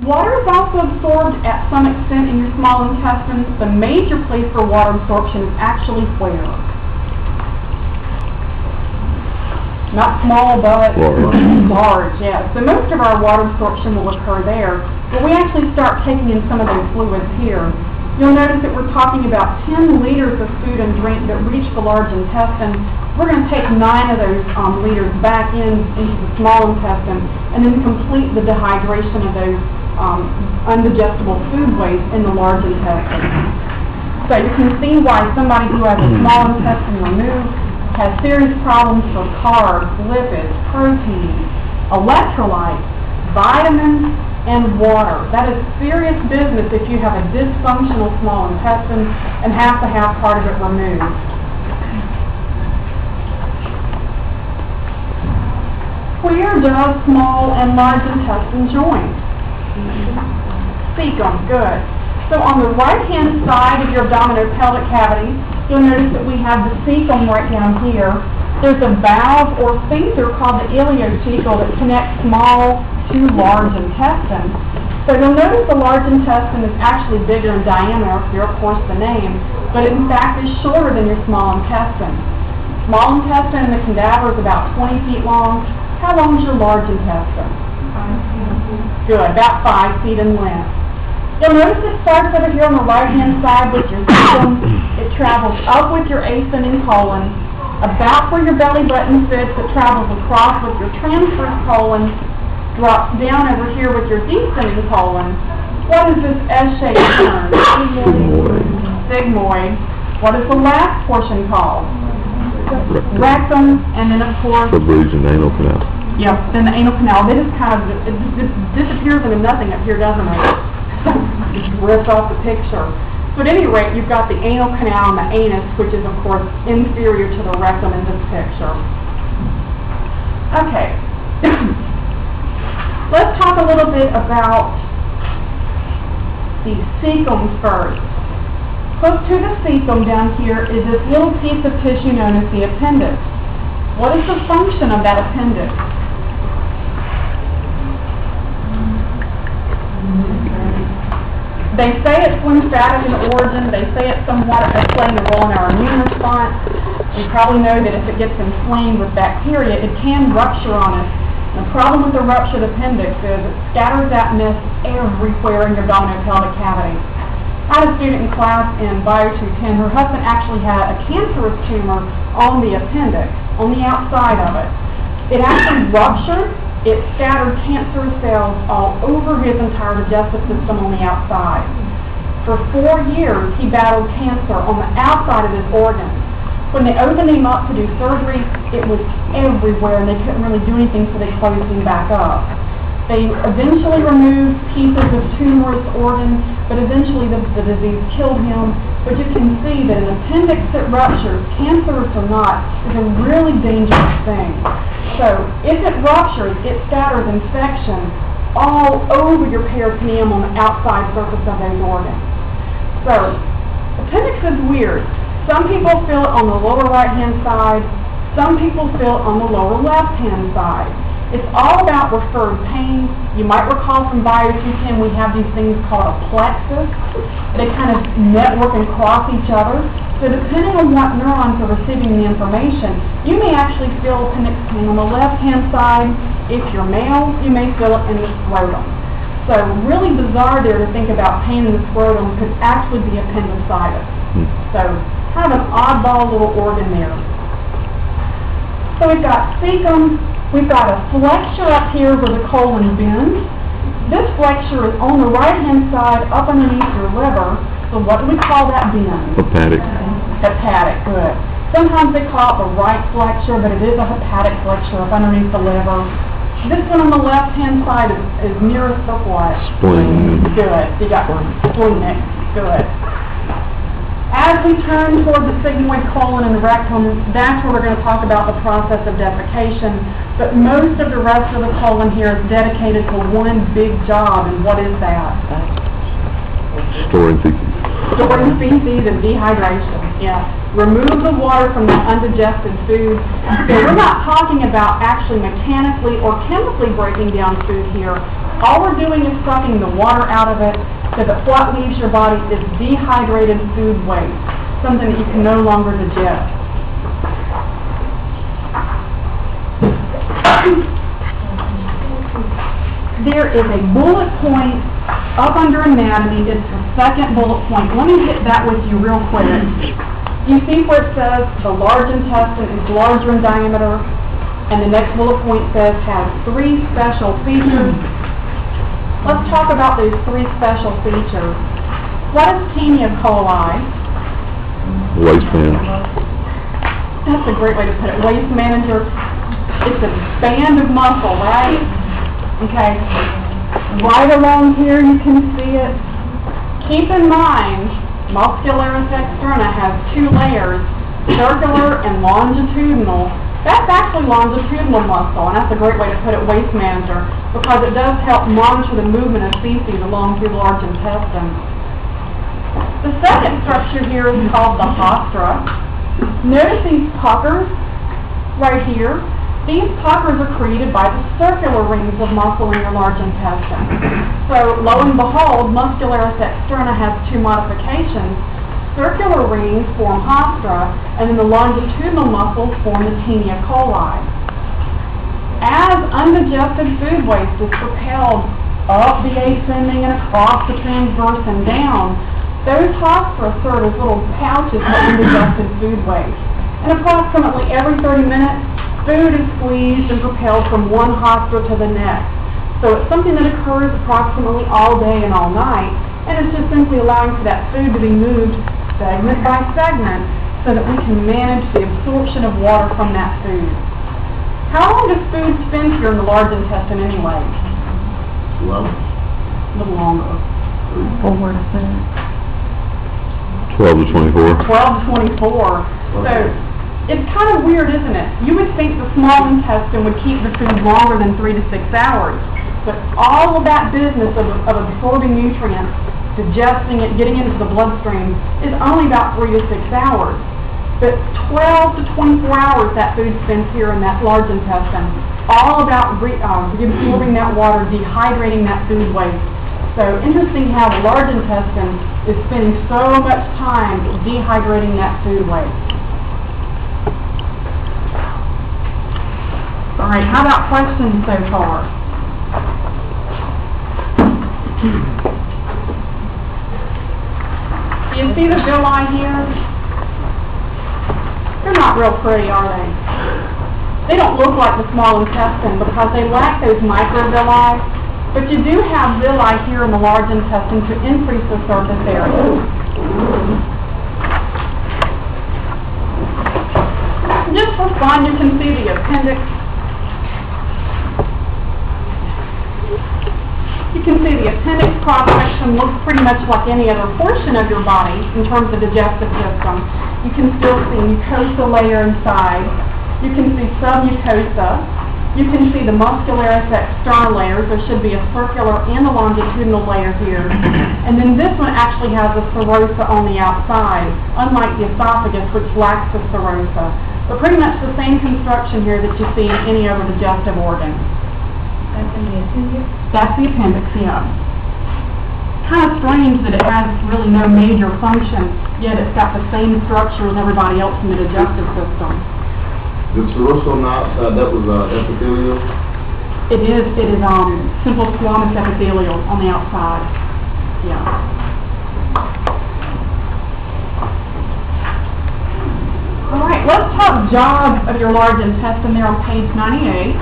Water is also absorbed at some extent in your small intestines. The major place for water absorption is actually where? Not small, but large, yes. So most of our water absorption will occur there. But we actually start taking in some of those fluids here. You'll notice that we're talking about 10 liters of food and drink that reach the large intestine. We're going to take 9 of those liters back into the small intestine and then complete the dehydration of those undigestible food waste in the large intestine. So you can see why somebody who has a small intestine removed has serious problems for carbs, lipids, proteins, electrolytes, vitamins, and water. That is serious business if you have a dysfunctional small intestine and have to have part of it removed. Where does small and large intestine join? Cecum, good. So on the right-hand side of your abdominopelvic cavity, you'll notice that we have the cecum right down here. There's a valve or sphincter called the ileocecal that connects small to large intestine. So you'll notice the large intestine is actually bigger in diameter, here of course the name, but it in fact is shorter than your small intestine. Small intestine in the cadaver is about 20 feet long. How long is your large intestine? Good, about 5 feet in length. You'll notice it starts over here on the right-hand side with your cecum. It travels up with your ascending colon, about where your belly button sits. It travels across with your transverse colon, drops down over here with your descending colon. What is this S-shaped term? Sigmoid. What is the last portion called? Rectum, and then of course... The bridge and anal canal. Yep, then the anal canal. It just kind of it disappears into nothing up here, doesn't it? Just rips off the picture. So at any rate, you've got the anal canal and the anus, which is of course inferior to the rectum in this picture. Okay. Let's talk a little bit about the cecum first. Hooked to the cecum down here is this little piece of tissue known as the appendix. What is the function of that appendix? They say it's lymphatic in origin. They say it's somewhat playing a role in our immune response. You probably know that if it gets inflamed with bacteria, it can rupture on us. The problem with the ruptured appendix is it scatters that mess everywhere in your abdominopelvic cavity. I had a student in class in Bio 210. Her husband actually had a cancerous tumor on the appendix, on the outside of it. It actually ruptured. It scattered cancerous cells all over his entire digestive system on the outside. For 4 years, he battled cancer on the outside of his organs. When they opened him up to do surgery, it was everywhere, and they couldn't really do anything, so they closed him back up. They eventually removed pieces of tumorous organs, but eventually the disease killed him. But you can see that an appendix that ruptures, cancerous or not, is a really dangerous thing. So if it ruptures, it scatters infection all over your peritoneum on the outside surface of those organs. So appendix is weird. Some people feel it on the lower right-hand side. Some people feel it on the lower left-hand side. It's all about referred pain. You might recall from Bio 210 we have these things called a plexus. They kind of network and cross each other. So depending on what neurons are receiving the information, you may actually feel appendix pain on the left-hand side. If you're male, you may feel it in the scrotum. So really bizarre there to think about pain in the scrotum could actually be appendicitis. So kind of an oddball little organ there. So we've got cecum. We've got a flexure up here where the colon bends. This flexure is on the right-hand side up underneath your liver. So what do we call that bend? Hepatic. Hepatic, good. Sometimes they call it the right flexure, but it is a hepatic flexure up underneath the liver. This one on the left-hand side is nearest the what? Spleen. Good. You got splenic. Good. As we turn toward the sigmoid colon and the rectum, that's where we're going to talk about the process of defecation. But most of the rest of the colon here is dedicated to one big job, and what is that? Storing feces. Storing feces and dehydration. Yeah. Remove the water from the undigested food. So we're not talking about actually mechanically or chemically breaking down food here. all we're doing is sucking the water out of it so that what leaves your body is dehydrated food waste, something that you can no longer digest. There is a bullet point up under anatomy. It's the second bullet point. Let me hit that with you real quick. You see where it says the large intestine is larger in diameter, and the next bullet point says has 3 special features. Let's talk about those 3 special features. What is Taenia coli? Waste man. That's a great way to put it. Waste manager. It's a band of muscle, right? Okay. Right along here you can see it. Keep in mind, muscularis externa has 2 layers, circular and longitudinal. That's actually longitudinal muscle, and that's a great way to put it, waste manager, because it does help monitor the movement of feces along through the large intestine. The second structure here is called the haustra. Notice these puckers right here. These puckers are created by the circular rings of muscle in your large intestine. So, lo and behold, muscularis externa has 2 modifications. Circular rings form haustra, and then the longitudinal muscles form the Taenia coli. As undigested food waste is propelled up the ascending and across the transverse and down, those haustra serve as little pouches for undigested food waste. And approximately every 30 minutes, food is squeezed and propelled from one haustra to the next. So it's something that occurs approximately all day and all night, and it's just simply allowing for that food to be moved segment by segment so that we can manage the absorption of water from that food. How long does food spend here in the large intestine anyway? Well, A little longer. 4 to 6. 12 to 24. 12 to 24. So it's kind of weird, isn't it? You would think the small intestine would keep the food longer than 3 to 6 hours. But all of that business of absorbing nutrients, digesting it, getting into the bloodstream, is only about 3 to 6 hours. But 12 to 24 hours that food spends here in that large intestine, all about absorbing that water, dehydrating that food waste. So interesting how the large intestine is spending so much time dehydrating that food waste. All right, how about questions so far? Do you see the villi here? They're not real pretty, are they? They don't look like the small intestine because they lack those microvilli, but you do have villi here in the large intestine to increase the surface area. Just for fun, you can see the appendix. You can see the appendix cross-section looks pretty much like any other portion of your body in terms of digestive system. You can still see mucosa layer inside. You can see submucosa. You can see the muscularis externa layers. There should be a circular and a longitudinal layer here. And then this one actually has a serosa on the outside, unlike the esophagus, which lacks the serosa. But pretty much the same construction here that you see in any other digestive organ. That's in the appendix? That's the appendix, yeah. Kind of strange that it has really no major function, yet it's got the same structure as everybody else in the digestive system. the serosa on the outside, that was epithelial? It is simple squamous epithelial on the outside. Yeah. All right, let's talk job of your large intestine there on page 98.